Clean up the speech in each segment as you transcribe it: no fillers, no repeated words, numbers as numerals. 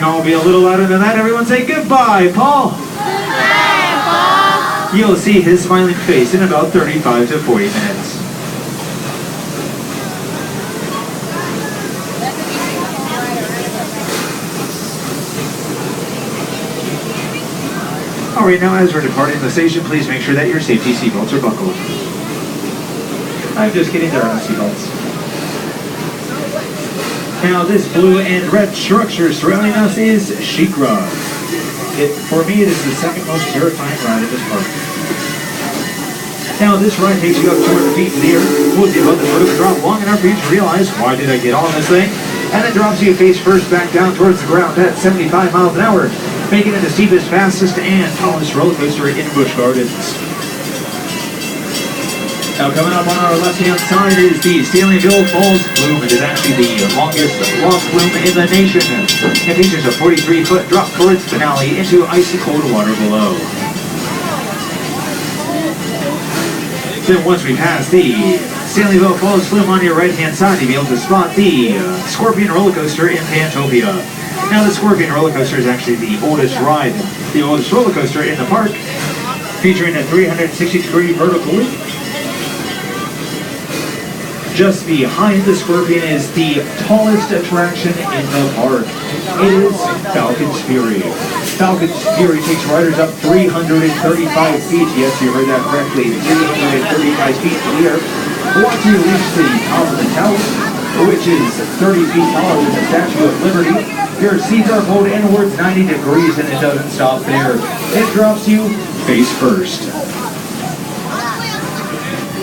all be a little louder than that. Everyone say goodbye, Paul. Goodbye, Paul. You'll see his smiling face in about 35 to 40 minutes. Alright, now as we're departing the station, please make sure that your safety seatbelts are buckled. I'm just kidding, there are no seatbelts. Now this blue and red structure surrounding us is SheiKra. For me, it is the second most terrifying ride in this park. Now this ride takes you up 200 feet in the air, pulls you above the vertical drop long enough for you to realize, why did I get on this thing? And then drops you face first back down towards the ground at 75 miles an hour, making it the steepest, fastest, and tallest roller coaster in Busch Gardens. Now coming up on our left-hand side is the Stanleyville Falls Flume. It is actually the longest log flume in the nation. It features a 43-foot drop for its finale into icy cold water below. Then once we pass the Stanleyville Falls Flume on your right-hand side, you'll be able to spot the Scorpion roller coaster in Pantopia. Now the Scorpion roller coaster is actually the oldest ride, the oldest roller coaster in the park, featuring a 360-degree vertical loop. Just behind the Scorpion is the tallest attraction in the park. It is Falcon's Fury. Falcon's Fury takes riders up 335 feet. Yes, you heard that correctly. 335 feet in the air. Once you reach the top of the tower, which is 30 feet taller than the Statue of Liberty, your seats are pulled inwards 90 degrees, and it doesn't stop there. It drops you face first.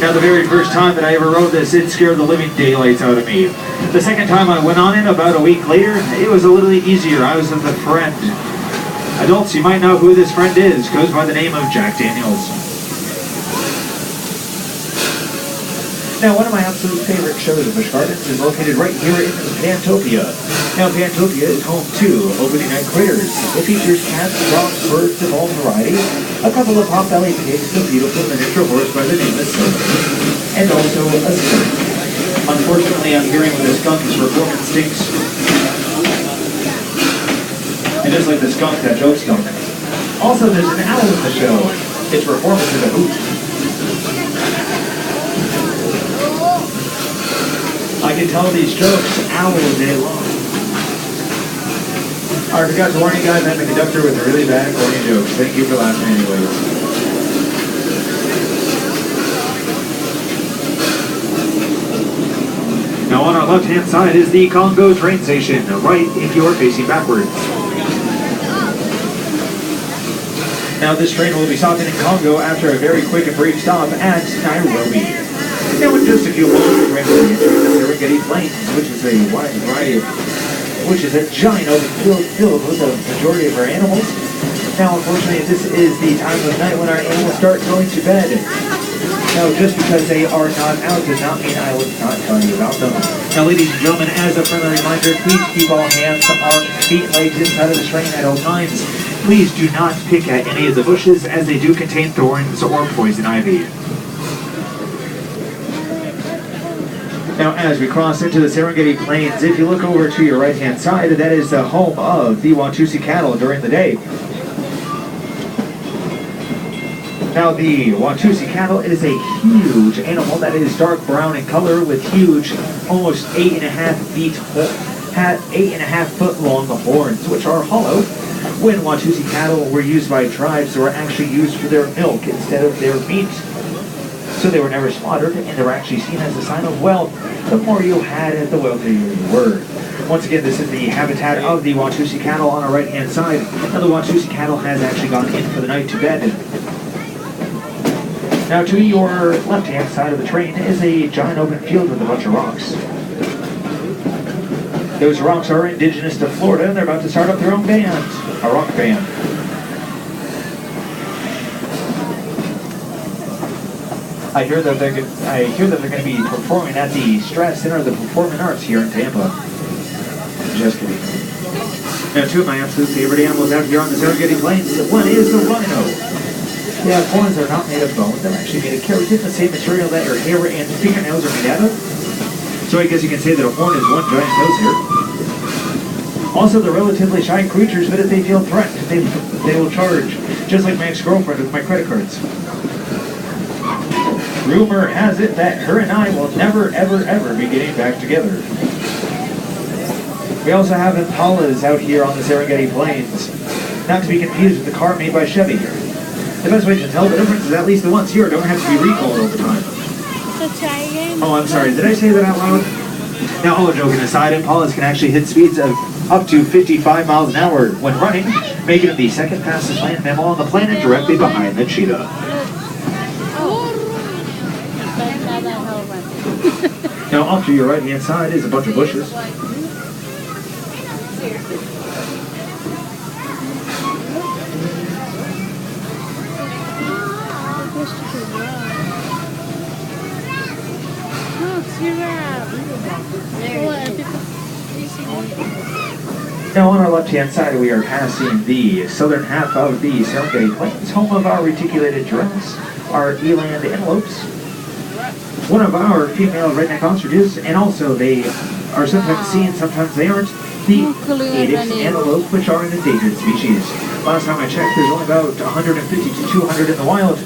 Now, the very first time that I ever rode this, it scared the living daylights out of me. The second time I went on it, about a week later, it was a little easier. I was with a friend. Adults, you might know who this friend is. Goes by the name of Jack Daniels. Now, one of my absolute favorite shows in Busch Gardens is located right here in Pantopia. Now, Pantopia is home to opening night critters. It features cats, dogs, birds of all variety, a couple of pot-bellied pigs, a beautiful miniature horse by the name of Silver, and also a skunk. Unfortunately, I'm hearing with the skunk his performance stinks. And just like the skunk, that joke skunk. Also, there's an owl in the show. Its performance is a hoot. I can tell these jokes all day long. I forgot to warn you guys, I'm the conductor with a really bad corny jokes. Thank you for laughing anyways. Now on our left-hand side is the Congo train station, right if you are facing backwards. Now this train will be stopping in Congo after a very quick and brief stop at Nairobi. Now in just a few moments, the train will be entering the Serengeti Plains, which is a wide variety of, which is a giant open field filled with the majority of our animals. Now unfortunately, this is the time of night when our animals start going to bed. Now just because they are not out does not mean I will not tell you about them. Now ladies and gentlemen, as a friendly reminder, please keep all hands, arms, feet, legs inside of the train at all times. Please do not pick at any of the bushes as they do contain thorns or poison ivy. Now, as we cross into the Serengeti Plains, if you look over to your right-hand side, that is the home of the Watusi cattle during the day. Now, the Watusi cattle is a huge animal that is dark brown in color with huge, almost 8.5 foot long horns, which are hollow. When Watusi cattle were used by tribes, they were actually used for their milk instead of their meat. So they were never slaughtered, and they were actually seen as a sign of wealth. The more you had, the wealthier you were. Once again, this is the habitat of the Watusi cattle on our right-hand side. Now the Watusi cattle has actually gone in for the night to bed. Now to your left-hand side of the train is a giant open field with a bunch of rocks. Those rocks are indigenous to Florida, and they're about to start up their own band, a rock band. I hear that they're going to be performing at the Strat Center of the Performing Arts here in Tampa. Just kidding. Now, two of my absolute favorite animals out here on the Serengeti Plains. One is the rhino. Yeah, horns are not made of bone. They're actually made of keratin, the same material that your hair and fingernails are made out of. So I guess you can say that a horn is one giant nose here. Also, they're relatively shy creatures, but if they feel threatened, they will charge, just like my ex-girlfriend with my credit cards. Rumor has it that her and I will never, ever, ever be getting back together. We also have Impalas out here on the Serengeti Plains, not to be confused with the car made by Chevy here. The best way to tell the difference is at least the ones here don't have to be recalled all the time. So try again. Oh, I'm sorry, did I say that out loud? Now, all joking aside, Impalas can actually hit speeds of up to 55 miles an hour when running, making it the second fastest land mammal on the planet, directly behind the cheetah. Now, off to your right-hand side is a bunch of bushes. Now on our left-hand side, we are passing the southern half of the Serengeti Plains, home of our reticulated giraffes, our eland antelopes, one of our female redneck ostriches, and also they are sometimes seen, sometimes they aren't, the Adex antelope, which are an endangered species. Last time I checked, there's only about 150 to 200 in the wild.